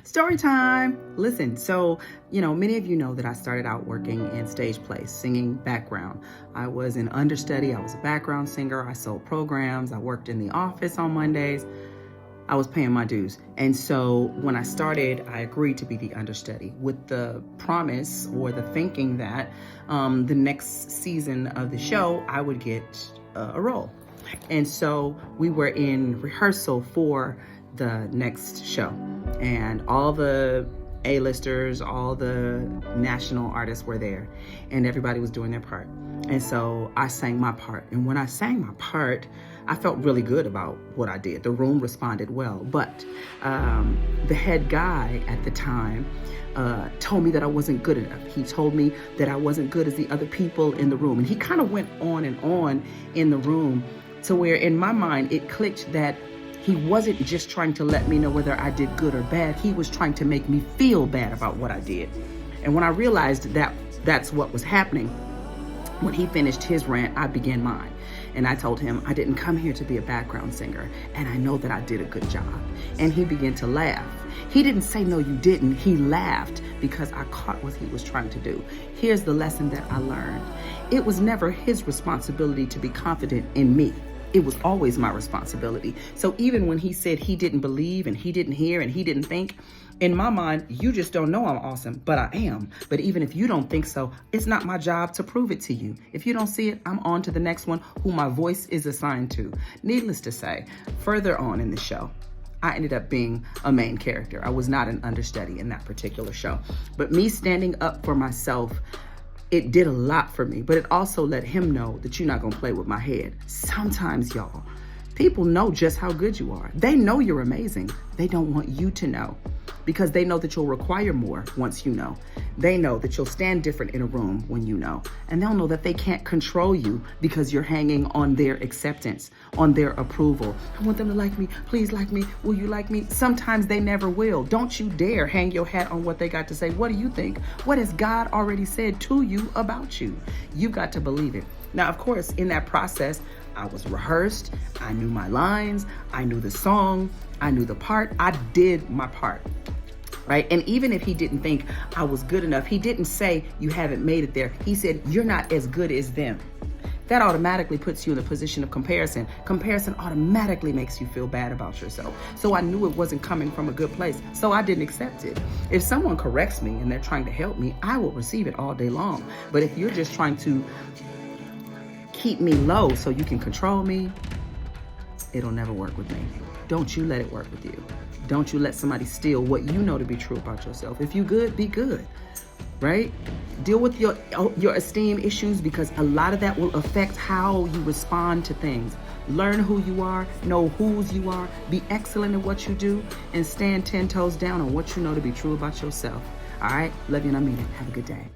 Story time. Listen, so, many of you know that I started out working in stage plays, singing background. I was an understudy. I was a background singer. I sold programs. I worked in the office on Mondays. I was paying my dues. And so when I started, I agreed to be the understudy with the promise or the thinking that the next season of the show, I would get a role. And so we were in rehearsal for the next show, and all the A-listers, all the national artists were there, and everybody was doing their part. And so I sang my part. And when I sang my part, I felt really good about what I did. The room responded well. But the head guy at the time told me that I wasn't good enough. He told me that I wasn't good as the other people in the room. And he kind of went on and on in the room to where in my mind it clicked that he wasn't just trying to let me know whether I did good or bad. He was trying to make me feel bad about what I did. And when I realized that that's what was happening, when he finished his rant, I began mine. And I told him, I didn't come here to be a background singer, and I know that I did a good job. And he began to laugh. He didn't say, no, you didn't. He laughed because I caught what he was trying to do. Here's the lesson that I learned. It was never his responsibility to be confident in me. It was always my responsibility. So even when he said he didn't believe and he didn't hear and he didn't think, in my mind, you just don't know I'm awesome, but I am. But even if you don't think so, it's not my job to prove it to you. If you don't see it, I'm on to the next one who my voice is assigned to. Needless to say, further on in the show, I ended up being a main character. I was not an understudy in that particular show. But me standing up for myself, it did a lot for me, but it also let him know that you're not gonna play with my head. Sometimes, y'all, people know just how good you are. They know you're amazing. They don't want you to know because they know that you'll require more once you know. They know that you'll stand different in a room when you know. And they'll know that they can't control you because you're hanging on their acceptance, on their approval. I want them to like me. Please like me. Will you like me? Sometimes they never will. Don't you dare hang your hat on what they got to say. What do you think? What has God already said to you about you? You've got to believe it. Now, of course, in that process, I was rehearsed. I knew my lines. I knew the song. I knew the part. I did my part. Right? And even if he didn't think I was good enough, he didn't say you haven't made it there. He said, you're not as good as them. That automatically puts you in a position of comparison. Comparison automatically makes you feel bad about yourself. So I knew it wasn't coming from a good place. So I didn't accept it. If someone corrects me and they're trying to help me, I will receive it all day long. But if you're just trying to keep me low so you can control me, it'll never work with me. Don't you let it work with you. Don't you let somebody steal what you know to be true about yourself. If you good, be good, right? Deal with your esteem issues because a lot of that will affect how you respond to things. Learn who you are, know whose you are, be excellent at what you do, and stand 10 toes down on what you know to be true about yourself. All right? Love you and I mean it. Have a good day.